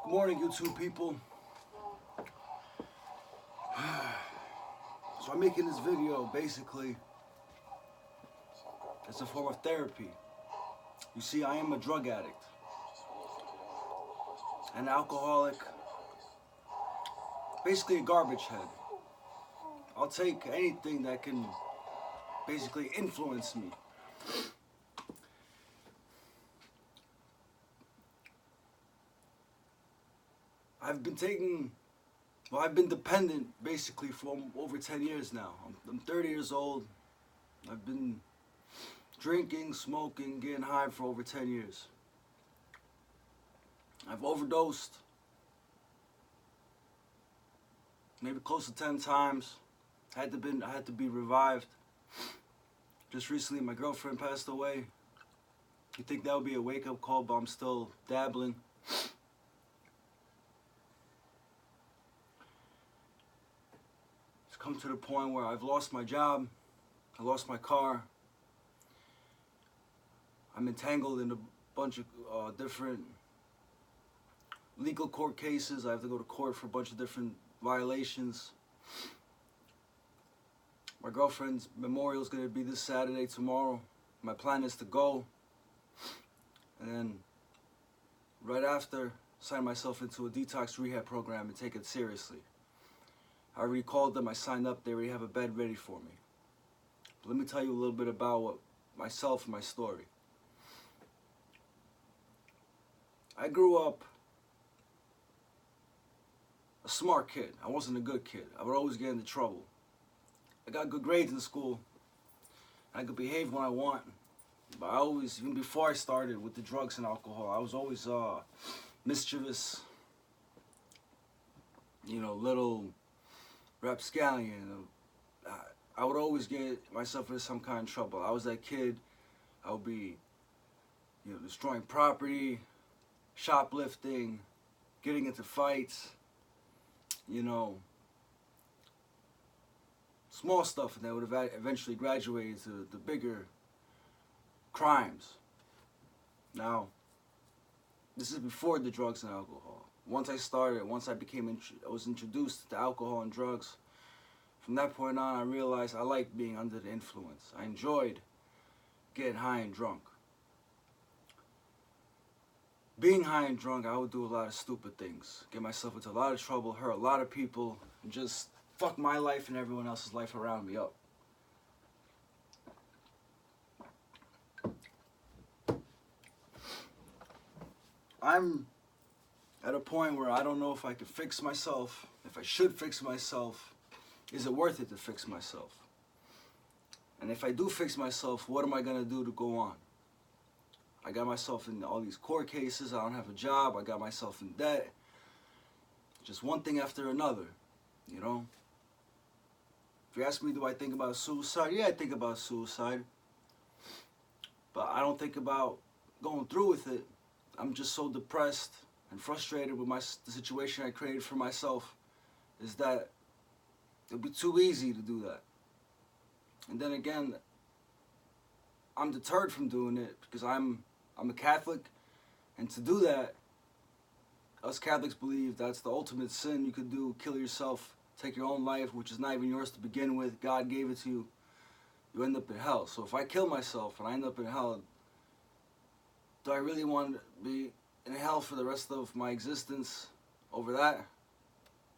Good morning, YouTube people. So I'm making this video basically as a form of therapy. You see, I am a drug addict, an alcoholic, basically a garbage head. I'll take anything that can basically influence me. I've been dependent basically for over 10 years now. I'm 30 years old. I've been drinking, smoking, getting high for over 10 years. I've overdosed maybe close to 10 times. I had to be revived. Just recently my girlfriend passed away. You think that would be a wake-up call, but I'm still dabbling. It's come to the point where I've lost my job, I lost my car. I'm entangled in a bunch of different legal court cases. I have to go to court for a bunch of different violations. My girlfriend's memorial is going to be this Saturday, tomorrow. My plan is to go, and then right after, sign myself into a detox rehab program and take it seriously. I already called them, I signed up, they already have a bed ready for me. But let me tell you a little bit about myself and my story. I grew up a smart kid. I wasn't a good kid. I would always get into trouble. I got good grades in school. I could behave when I want. But I always, even before I started with the drugs and alcohol, I was always mischievous, little rapscallion. I would always get myself into some kind of trouble. I was that kid. I would be, destroying property, shoplifting, getting into fights, small stuff that would have eventually graduated to the bigger crimes. Now, this is before the drugs and alcohol. Once I was introduced to alcohol and drugs, from that point on I realized I liked being under the influence. I enjoyed getting high and drunk. Being high and drunk, I would do a lot of stupid things. Get myself into a lot of trouble, hurt a lot of people, and just fuck my life and everyone else's life around me up. I'm at a point where I don't know if I can fix myself, if I should fix myself. Is it worth it to fix myself? And if I do fix myself, what am I going to do to go on? I got myself in all these court cases. I don't have a job. I got myself in debt. Just one thing after another, If you ask me, do I think about suicide? Yeah, I think about suicide. But I don't think about going through with it. I'm just so depressed and frustrated with the situation I created for myself, is that it'd be too easy to do that. And then again, I'm deterred from doing it because I'm a Catholic, and to do that, us Catholics believe that's the ultimate sin you could do. Kill yourself, take your own life, which is not even yours to begin with. God gave it to you. You end up in hell. So if I kill myself and I end up in hell, do I really want to be in hell for the rest of my existence over that?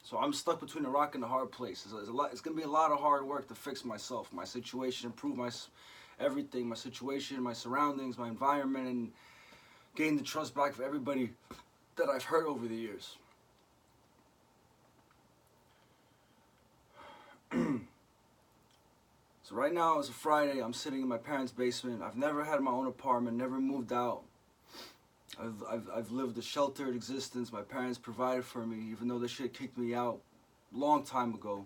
So I'm stuck between a rock and a hard place. It's going to be a lot of hard work to fix myself, my situation, improve everything, my situation, my surroundings, my environment, and gain the trust back of everybody that I've hurt over the years. So right now, it's a Friday, I'm sitting in my parents' basement. I've never had my own apartment, never moved out. I've lived a sheltered existence. My parents provided for me, even though they should have kicked me out a long time ago.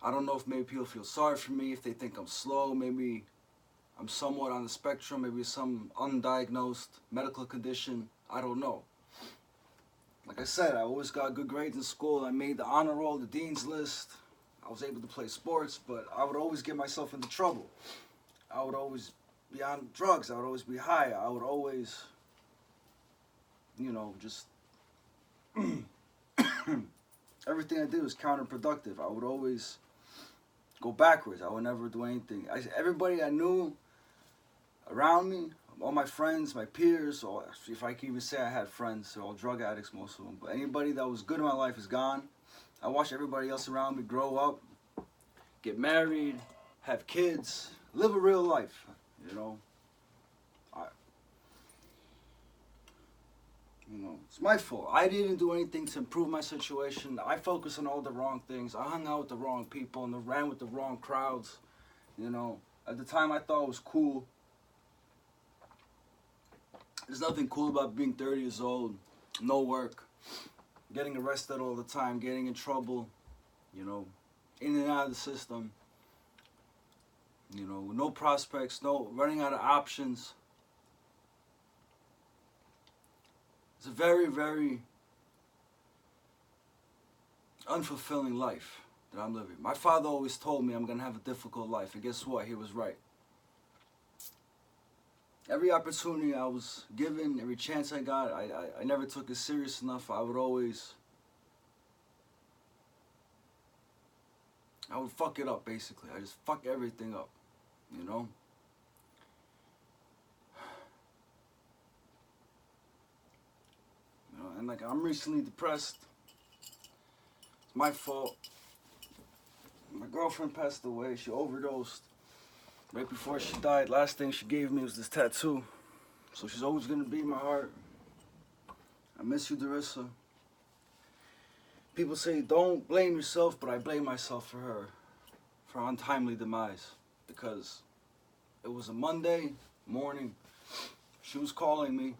I don't know if maybe people feel sorry for me, if they think I'm slow, maybe I'm somewhat on the spectrum, maybe some undiagnosed medical condition, I don't know. Like I said, I always got good grades in school. I made the honor roll, the dean's list. I was able to play sports, but I would always get myself into trouble. I would always be on drugs, I would always be high, I would always, just everything I did was counterproductive. I would always go backwards. I would never do anything. Everybody I knew around me, all my friends, my peers, or if I can even say I had friends, they're all drug addicts, most of them. But anybody that was good in my life is gone. I watched everybody else around me grow up, get married, have kids, live a real life, you know. It's my fault. I didn't do anything to improve my situation. I focused on all the wrong things. I hung out with the wrong people and ran with the wrong crowds. You know, at the time I thought it was cool. There's nothing cool about being 30 years old, no work, getting arrested all the time, getting in trouble, you know, in and out of the system. You know, no prospects, no running out of options. It's a very, very unfulfilling life that I'm living. My father always told me I'm going to have a difficult life, and guess what? He was right. Every opportunity I was given, every chance I got, I never took it serious enough. I would fuck it up, basically. I just fuck everything up, you know? And like, I'm recently depressed. It's my fault. My girlfriend passed away. She overdosed. Right before she died, last thing she gave me was this tattoo. So she's always gonna be in my heart. I miss you, Darissa. People say don't blame yourself, but I blame myself for her untimely demise. Because it was a Monday morning. She was calling me.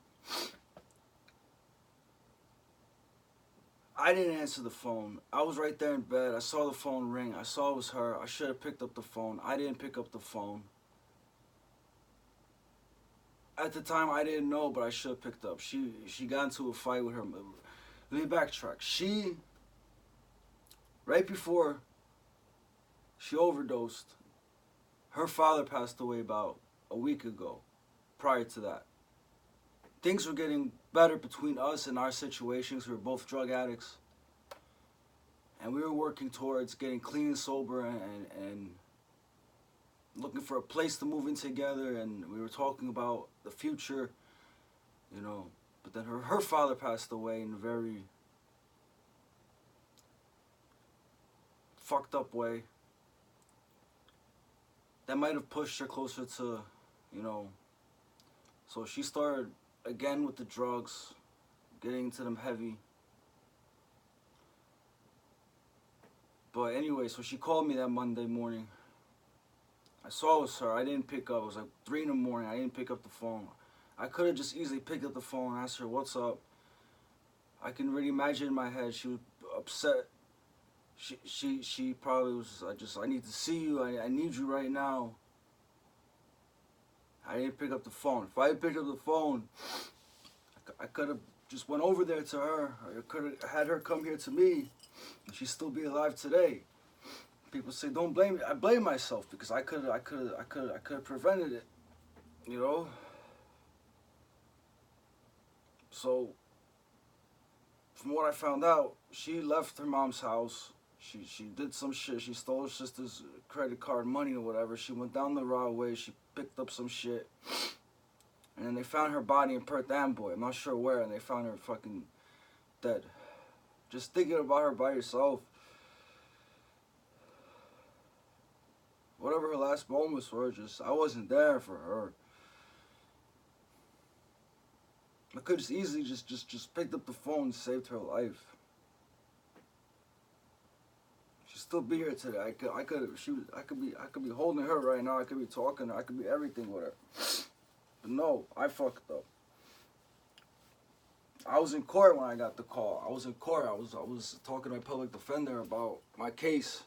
I didn't answer the phone. I was right there in bed. I saw the phone ring. I saw it was her. I should have picked up the phone. I didn't pick up the phone. At the time, I didn't know, but I should have picked up. She got into a fight with her. Let me backtrack. Right before she overdosed, her father passed away about a week ago. Prior to that, things were getting better between us and our situations. We were both drug addicts, and we were working towards getting clean and sober and looking for a place to move in together, and we were talking about the future, you know. But then her father passed away in a very fucked up way that might have pushed her closer to, you know. So she started again with the drugs, getting into them heavy. But anyway, so she called me that Monday morning. I saw it was her. I didn't pick up. It was like 3 in the morning. I didn't pick up the phone. I could have just easily picked up the phone and asked her, what's up? I can really imagine in my head she was upset. She probably was, I need to see you. I need you right now. I didn't pick up the phone. If I had picked up the phone, I could have just went over there to her. Or I could have had her come here to me, and she'd still be alive today. People say don't blame me. I blame myself because I could have prevented it. You know. So, from what I found out, she left her mom's house. She did some shit. She stole her sister's credit card money or whatever. She went down the raw way. She picked up some shit. And then they found her body in Perth Amboy. I'm not sure where. And they found her fucking dead. Just thinking about her by yourself. Whatever her last moments were, I wasn't there for her. I could just easily just picked up the phone and saved her life. She'd still be here today. I could be holding her right now. I could be talking to her. I could be everything with her. But no, I fucked up. I was in court when I got the call. I was in court. I was talking to my public defender about my case.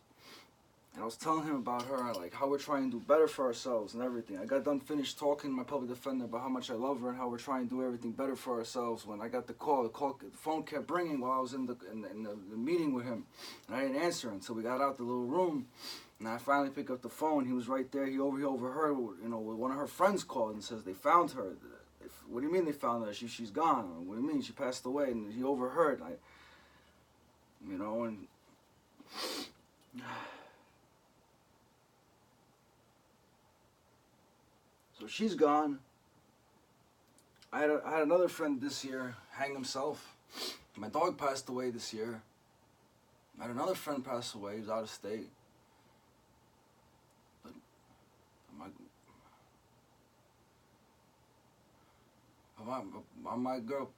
And I was telling him about her, like how we're trying to do better for ourselves and everything. I got done finished talking to my public defender about how much I love her and how we're trying to do everything better for ourselves. When I got the phone kept ringing while I was in the meeting with him, and I didn't answer until we got out the little room. And I finally picked up the phone. He was right there. He overheard, you know, one of her friends called and says they found her. What do you mean they found her? She's gone. What do you mean she passed away? And he overheard. you know, and so she's gone. I had another friend this year hang himself. My dog passed away this year. I had another friend pass away. He was out of state. But my girl,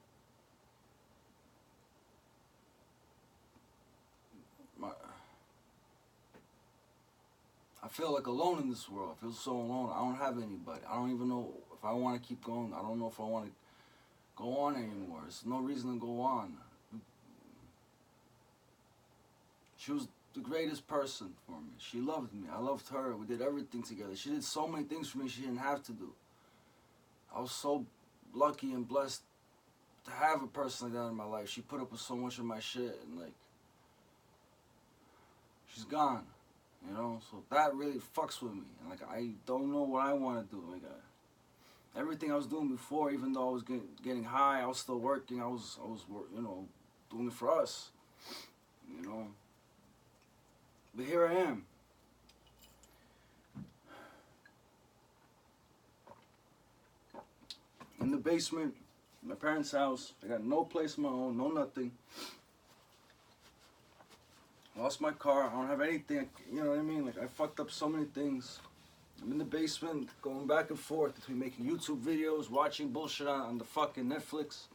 I feel like alone in this world. I feel so alone. I don't have anybody. I don't even know if I want to keep going. I don't know if I want to go on anymore. There's no reason to go on. She was the greatest person for me. She loved me. I loved her. We did everything together. She did so many things for me she didn't have to do. I was so lucky and blessed to have a person like that in my life. She put up with so much of my shit, and like, she's gone, you know. So that really fucks with me. And like, I don't know what I want to do. Like, everything I was doing before, even though I was getting high, I was still working. I was, you know, doing it for us, you know. But here I am. In the basement, my parents' house. I got no place of my own, no nothing. Lost my car. I don't have anything. You know what I mean? Like, I fucked up so many things. I'm in the basement, going back and forth between making YouTube videos, watching bullshit on the fucking Netflix,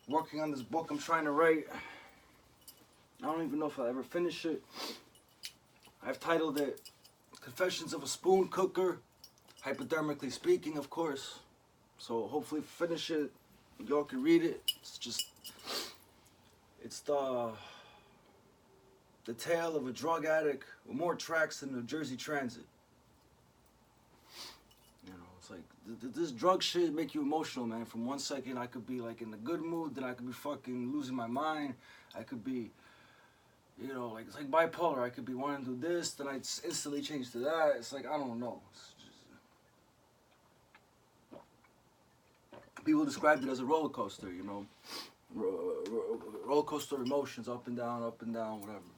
working on this book I'm trying to write. I don't even know if I'll ever finish it. I've titled it Confessions of a Spoon Cooker, hypodermically speaking, of course. So hopefully finish it, y'all can read it. It's the tale of a drug addict with more tracks than New Jersey Transit. You know, it's like, this drug shit make you emotional, man. From one second I could be like in a good mood, then I could be fucking losing my mind. I could be, you know, like, it's like bipolar. I could be wanting to do this, then I instantly change to that. It's like, I don't know. People described it as a roller coaster, you know. Roller coaster emotions, up and down, whatever.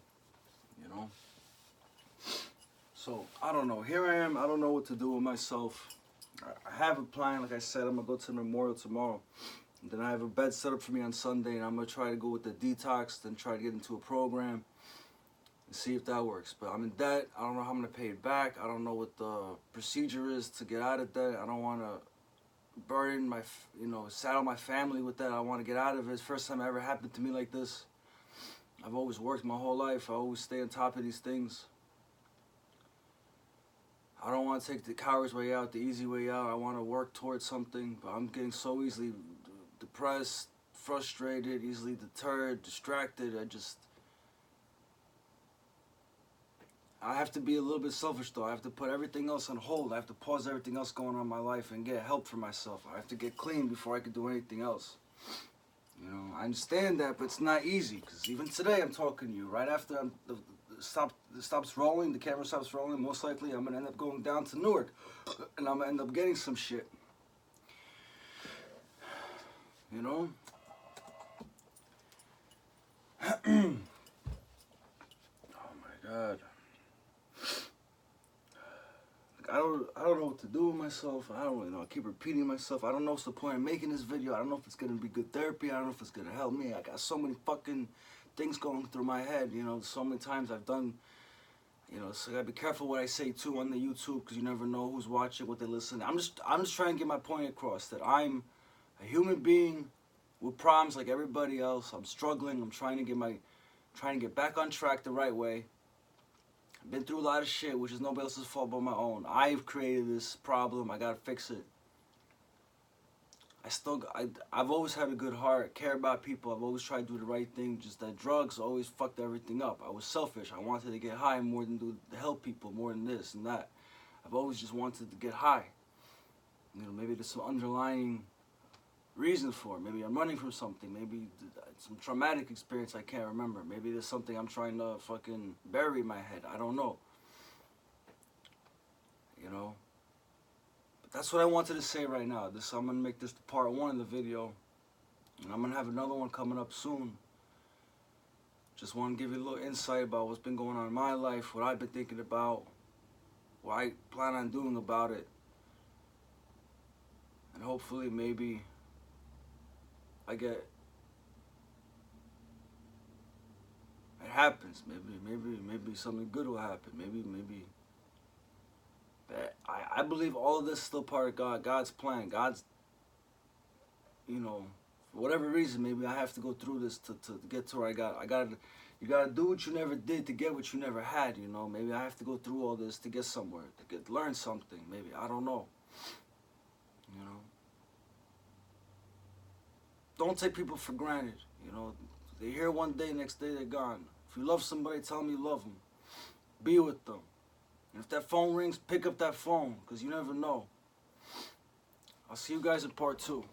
You know. So, I don't know. Here I am. I don't know what to do with myself. I have a plan. Like I said, I'm going to go to the memorial tomorrow. And then I have a bed set up for me on Sunday, and I'm going to try to go with the detox, then try to get into a program and see if that works. But I'm in debt. I don't know how I'm going to pay it back. I don't know what the procedure is to get out of debt. I don't want to burden my, you know, saddle my family with that. I want to get out of it. It's the first time it ever happened to me like this. I've always worked my whole life. I always stay on top of these things. I don't want to take the coward's way out, the easy way out. I want to work towards something, but I'm getting so easily depressed, frustrated, easily deterred, distracted. I have to be a little bit selfish though. I have to put everything else on hold. I have to pause everything else going on in my life and get help for myself. I have to get clean before I can do anything else. You know, I understand that, but it's not easy, because even today I'm talking to you. Right after stops rolling, the camera stops rolling, most likely I'm going to end up going down to Newark, and I'm going to end up getting some shit. You know? Oh my God. I don't know what to do with myself. I don't really know. I keep repeating myself. I don't know what's the point of making this video. I don't know if it's going to be good therapy. I don't know if it's going to help me. I got so many fucking things going through my head, you know. So many times I've done, you know, so I got to be careful what I say too on the YouTube, because you never know who's watching, what they listen. I'm just trying to get my point across, that I'm a human being with problems like everybody else. I'm struggling. I'm trying to get back on track the right way. I've been through a lot of shit, which is nobody else's fault but my own. I've created this problem. I gotta fix it. I've always had a good heart, care about people. I've always tried to do the right thing. Just that drugs always fucked everything up. I was selfish. I wanted to get high more than to help people, more than this and that. I've always just wanted to get high. You know, maybe there's some underlying reason for it. Maybe I'm running from something. Maybe some traumatic experience I can't remember. Maybe there's something I'm trying to fucking bury in my head. I don't know. You know? But that's what I wanted to say right now. I'm going to make this part one of the video. And I'm going to have another one coming up soon. Just want to give you a little insight about what's been going on in my life, what I've been thinking about, what I plan on doing about it. And hopefully maybe it happens. Maybe something good will happen. Maybe I believe all of this is still part of God's plan. God's, for whatever reason, maybe I have to go through this to get to where you gotta do what you never did to get what you never had, Maybe I have to go through all this to get somewhere, to learn something, maybe, I don't know. Don't take people for granted, They're here one day, next day they're gone. If you love somebody, tell them you love them. Be with them. And if that phone rings, pick up that phone, because you never know. I'll see you guys in part 2.